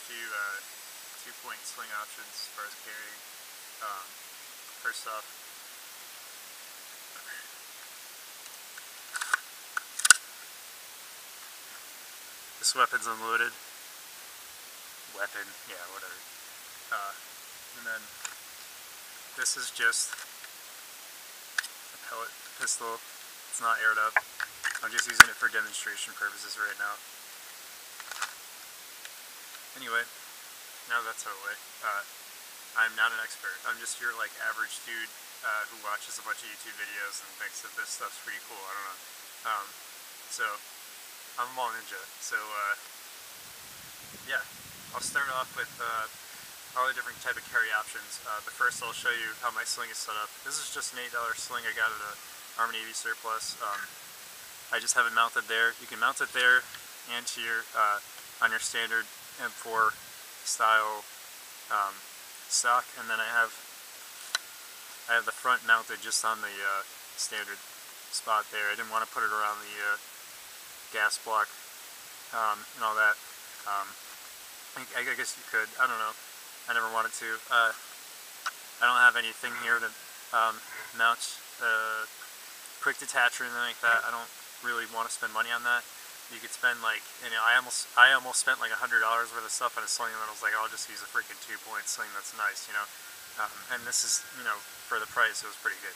few 2-point sling options as far as carrying. First off, this weapon's unloaded. Weapon, yeah, whatever. And then this is just a pellet pistol. It's not aired up. I'm just using it for demonstration purposes right now. Anyway, now that's out of the way. I'm not an expert. I'm just your like average dude who watches a bunch of YouTube videos and thinks that this stuff's pretty cool. I don't know. So I'm a mall ninja. So yeah, I'll start off with all the different type of carry options. But first I'll show you how my sling is set up. This is just an $8 sling I got at a Army Navy surplus. I just have it mounted there. You can mount it there and to your on your standard M4 style stock, and then I have the front mounted just on the standard spot there. I didn't want to put it around the gas block and all that. I guess you could. I don't know. I never wanted to. I don't have anything here that mounts quick detach or anything like that. I don't really want to spend money on that. You could spend like, you know, I almost spent like $100 worth of stuff on a sling, and then I was like, I'll just use a freaking 2-point sling. That's nice, you know. And this is, you know, for the price, it was pretty good.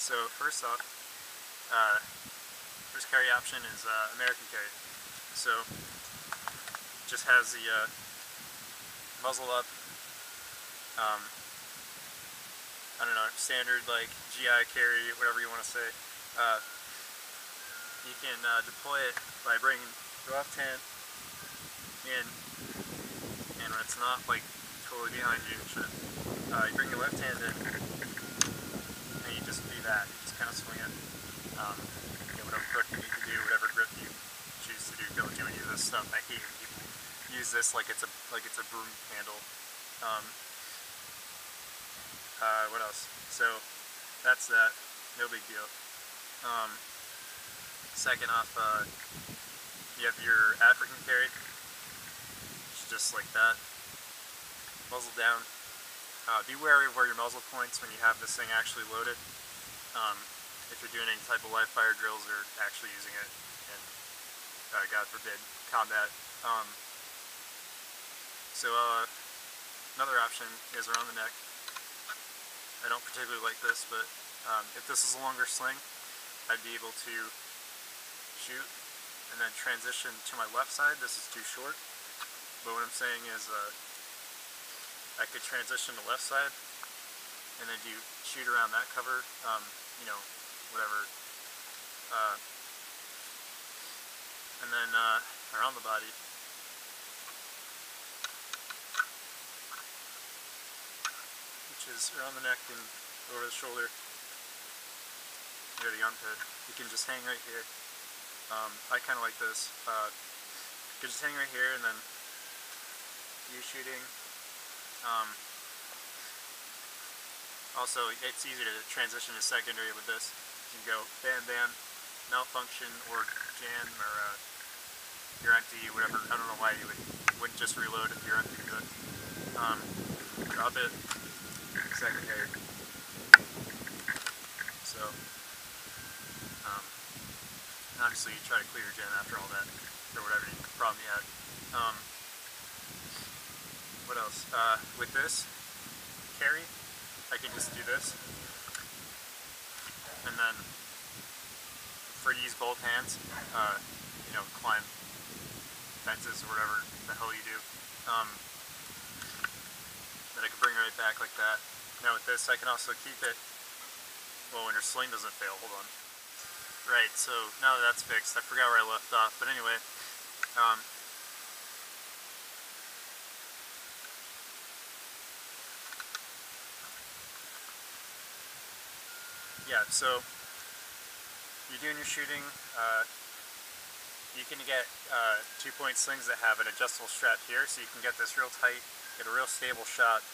So first off, first carry option is American carry. So just has the muzzle up. I don't know, standard like GI carry, whatever you want to say. You can deploy it by bringing your left hand in, and when it's not like totally behind you, you bring your left hand in, and you just do that. You just kind of swing it. Get whatever grip you need to do, whatever grip you choose to do. Don't do any of this stuff. I hate when people use this like it's a broom handle. What else? So that's that. No big deal. Second off, you have your African carry, which is just like that, muzzle down. Be wary of where your muzzle points when you have this thing actually loaded, if you're doing any type of live fire drills or actually using it in, God forbid, combat. So another option is around the neck. I don't particularly like this, but if this is a longer sling, I'd be able to shoot and then transition to my left side. This is too short, but what I'm saying is I could transition to left side and then do shoot around that cover, you know, whatever, and then around the body, which is around the neck and over the shoulder near the armpit. You can just hang right here. I kind of like this. You can just hang right here and then you shooting. Also, it's easy to transition to secondary with this. You can go bam bam, malfunction, or jam, or you're empty, whatever. I don't know why you wouldn't just reload if you're empty, but drop it, secondary. So obviously you try to clear your gen after all that, or whatever problem you had. What else? With this carry, I can just do this, and then for to use both hands, you know, climb fences or whatever the hell you do. Then I can bring it right back like that. Now with this, I can also keep it, well, when your sling doesn't fail. Hold on. Right, so now that that's fixed, I forgot where I left off, but anyway, yeah, so you're doing your shooting, you can get 2-point slings that have an adjustable strap here, so you can get this real tight, get a real stable shot,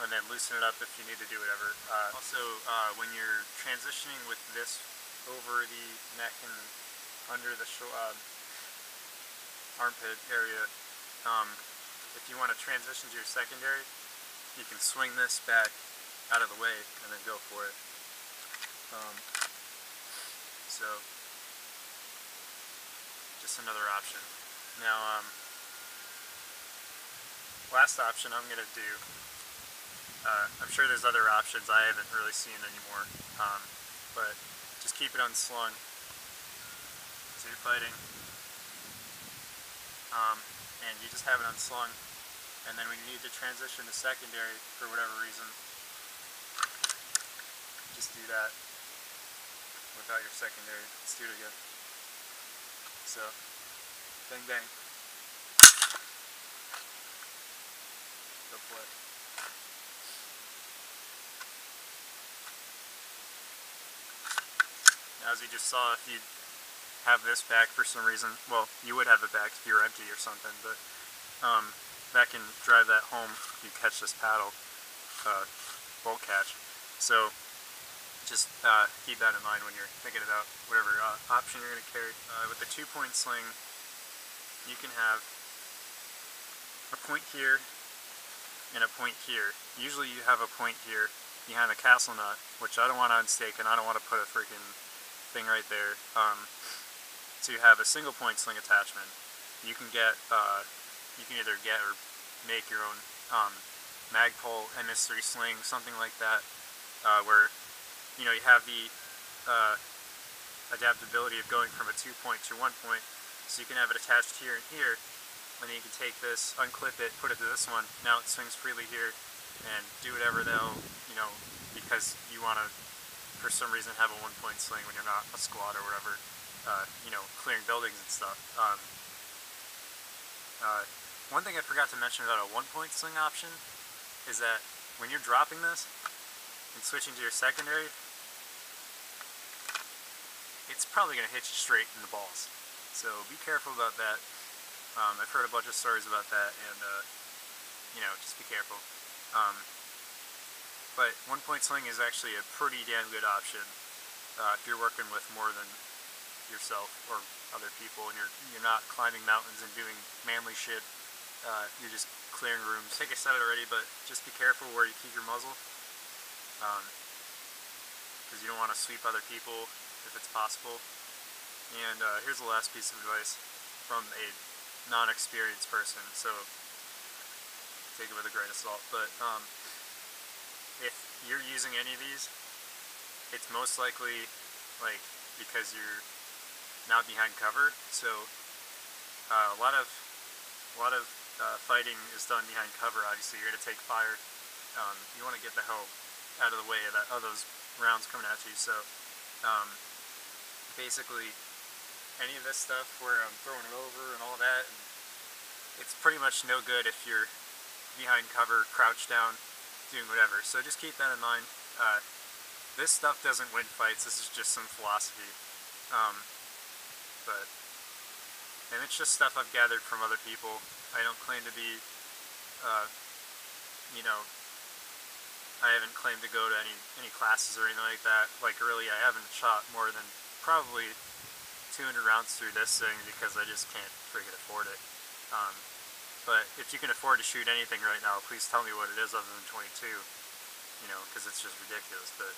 and then loosen it up if you need to do whatever. Also, when you're transitioning with this over the neck and under the armpit area, if you want to transition to your secondary, you can swing this back out of the way and then go for it. So, just another option. Now, last option I'm going to do, I'm sure there's other options I haven't really seen anymore, but just keep it unslung. So you're fighting, and you just have it unslung, and then when you need to transition to secondary for whatever reason, just do that without your secondary. Let's do it again. So, bang bang. Go for it. Now, as you just saw, if you have this back for some reason, well, you would have it back if you were empty or something, but that can drive that home if you catch this paddle, bolt catch. So just keep that in mind when you're thinking about whatever option you're going to carry. With the 2-point sling, you can have a point here and a point here. Usually you have a point here behind the castle nut, which I don't want to unstake, and I don't want to put a freaking thing right there. So you have a single point sling attachment. You can get, you can either get or make your own Magpul MS3 sling, something like that, where you have the adaptability of going from a 2-point to 1-point. So you can have it attached here and here, and then you can take this, unclip it, put it to this one. Now it swings freely here, and do whatever the hell, because you want to, for some reason, have a 1-point sling when you're not a squad or whatever, clearing buildings and stuff. One thing I forgot to mention about a 1-point sling option is that when you're dropping this and switching to your secondary, it's probably going to hit you straight in the balls. So be careful about that. I've heard a bunch of stories about that, and just be careful. But 1-point sling is actually a pretty damn good option if you're working with more than yourself or other people, and you're not climbing mountains and doing manly shit. You're just clearing rooms. I think I said it already, but just be careful where you keep your muzzle, because you don't want to sweep other people if it's possible. And here's the last piece of advice from a non-experienced person, so take it with a grain of salt. But if you're using any of these, it's most likely because you're not behind cover. So a lot of fighting is done behind cover. Obviously, you're going to take fire. You want to get the hell out of the way of those rounds coming at you. So basically, any of this stuff where I'm throwing it over and all that, and it's pretty much no good if you're behind cover, crouched down, doing whatever. So just keep that in mind. This stuff doesn't win fights. This is just some philosophy. And it's just stuff I've gathered from other people. I don't claim to be, I haven't claimed to go to any classes or anything like that. Really, I haven't shot more than probably 200 rounds through this thing because I just can't freaking afford it. But if you can afford to shoot anything right now, please tell me what it is other than 22, because it's just ridiculous. But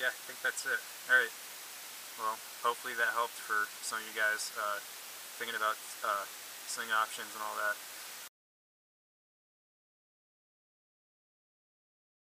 yeah, I think that's it. Alright, well, hopefully that helped for some of you guys thinking about sling options and all that.